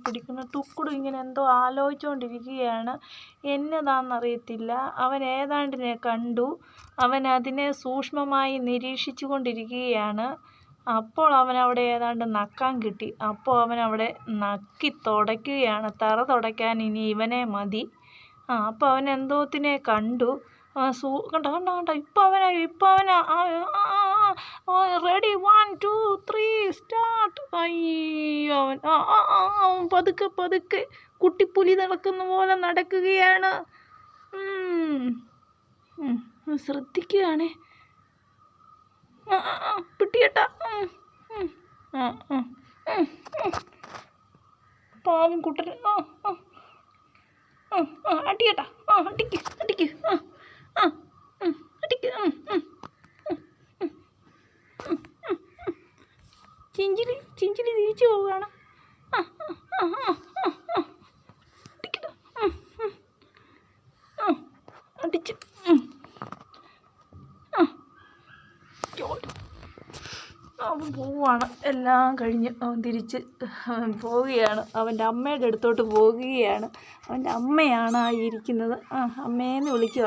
പിടിക്കുന്നു. തുക്കുടു ഇങ്ങനെ എന്തോ ആലോചിച്ചുകൊണ്ടിരിക്കുകയാണ്. എന്നതാണെന്നറിയത്തില്ല. അവൻ ഏതാണ്ടിനെ കണ്ടു. അവൻ അതിനെ സൂക്ഷ്മമായി നിരീക്ഷിച്ചു കൊണ്ടിരിക്കുകയാണ്. അപ്പോൾ അവനവിടെ ഏതാണ്ട് നക്കാൻ കിട്ടി. അപ്പോൾ അവനവിടെ നക്കി തുടയ്ക്കുകയാണ്. തറ തുടയ്ക്കാൻ ഇനി ഇവനെ മതി. അപ്പോൾ അവൻ എന്തോത്തിനെ കണ്ടു. കണ്ടോ കണ്ടോ കണ്ടോ ഇപ്പം അവനാ റെഡി 1 2 3 സ്റ്റാർട്ട്. അയ്യോ അവൻ പതുക്കെ പതുക്കെ കുട്ടിപ്പുലി നടക്കുന്ന പോലെ നടക്കുകയാണ്. ശ്രദ്ധിക്കുകയാണേ. പിട്ടിയേട്ടാ. പാവം കുട്ടൻ. അടിയേട്ടാ. അടിക്ക് അടിക്ക് അടിക്ക്. ചിഞ്ചിലി തിരിച്ചു പോവുകയാണ്. അടിച്ച് അവൻ പോവുകയാണ്. എല്ലാം കഴിഞ്ഞ് അവൻ തിരിച്ച് പോവുകയാണ്. അവൻ്റെ അമ്മയുടെ അടുത്തോട്ട് പോകുകയാണ്. അവൻ്റെ അമ്മയാണ് ആ ഇരിക്കുന്നത്. അമ്മേന്ന് വിളിക്കുക.